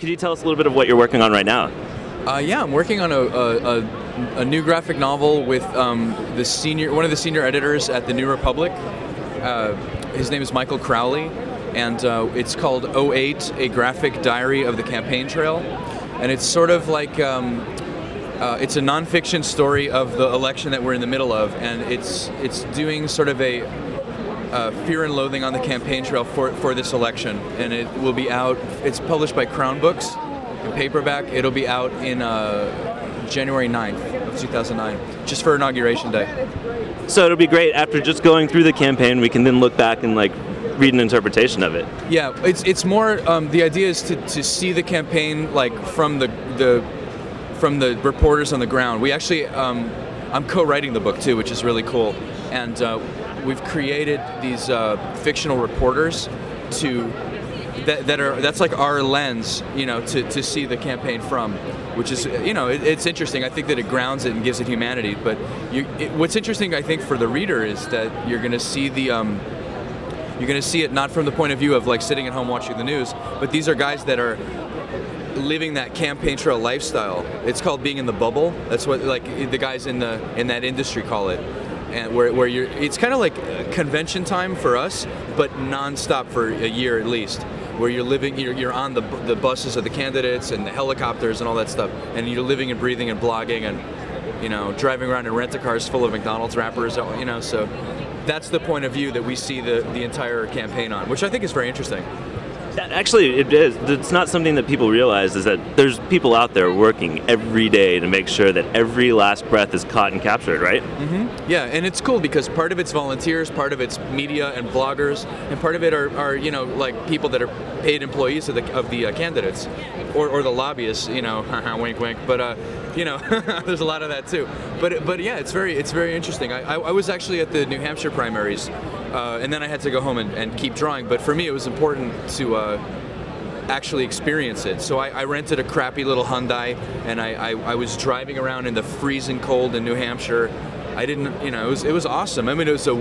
Could you tell us a little bit of what you're working on right now? Yeah, I'm working on a new graphic novel with one of the senior editors at the New Republic. His name is Michael Crowley, and it's called 08, A Graphic Diary of the Campaign Trail. And it's sort of like, it's a nonfiction story of the election that we're in the middle of, and it's doing sort of a fear and loathing on the campaign trail for this election. And it will be out, it's published by Crown Books in paperback. It'll be out in January 9th of 2009, just for Inauguration Day. So it'll be great after just going through the campaign, we can then look back and like read an interpretation of it. Yeah, it's more, the idea is to see the campaign like from the reporters on the ground. We actually, I'm co-writing the book too, which is really cool. And we've created these fictional reporters that's like our lens, you know, to see the campaign from, which is, you know, it's interesting. I think that it grounds it and gives it humanity. But what's interesting, I think, for the reader is that you're going to see you're going to see it not from the point of view of like sitting at home watching the news, but these are guys that are living that campaign trail lifestyle. It's called being in the bubble. That's what like the guys in that industry call it. And where it's kind of like convention time for us, but nonstop for a year at least, where you're on the buses of the candidates and the helicopters and all that stuff, and you're living and breathing and blogging and, you know, driving around in rent-a-cars full of McDonald's wrappers, you know. So that's the point of view that we see the entire campaign on, which I think is very interesting. Actually, it is. It's not something that people realize, is that there's people out there working every day to make sure that every last breath is caught and captured, right? Mm-hmm. Yeah, and it's cool because part of it's volunteers, part of it's media and bloggers, and part of it are you know, like people that are paid employees of the candidates, or the lobbyists, you know, wink wink. But you know, there's a lot of that too. But yeah, it's very interesting. I was actually at the New Hampshire primaries. And then I had to go home and keep drawing. But for me, it was important to actually experience it. So I rented a crappy little Hyundai, and I was driving around in the freezing cold in New Hampshire. I didn't, you know, it was awesome. I mean, it was a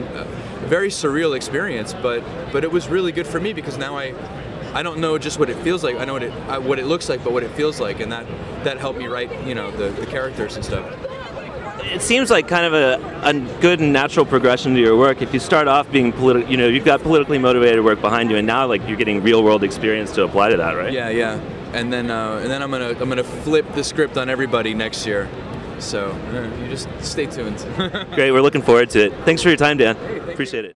very surreal experience, but it was really good for me because now I don't know just what it feels like. I know what it looks like, but what it feels like, and that helped me write, you know, the characters and stuff. It seems like kind of a good and natural progression to your work. If you start off being you know, you've got politically motivated work behind you, and now like you're getting real world experience to apply to that, right? Yeah, yeah. And then I'm gonna flip the script on everybody next year. So you just stay tuned. Great, we're looking forward to it. Thanks for your time, Dan. Hey, appreciate it.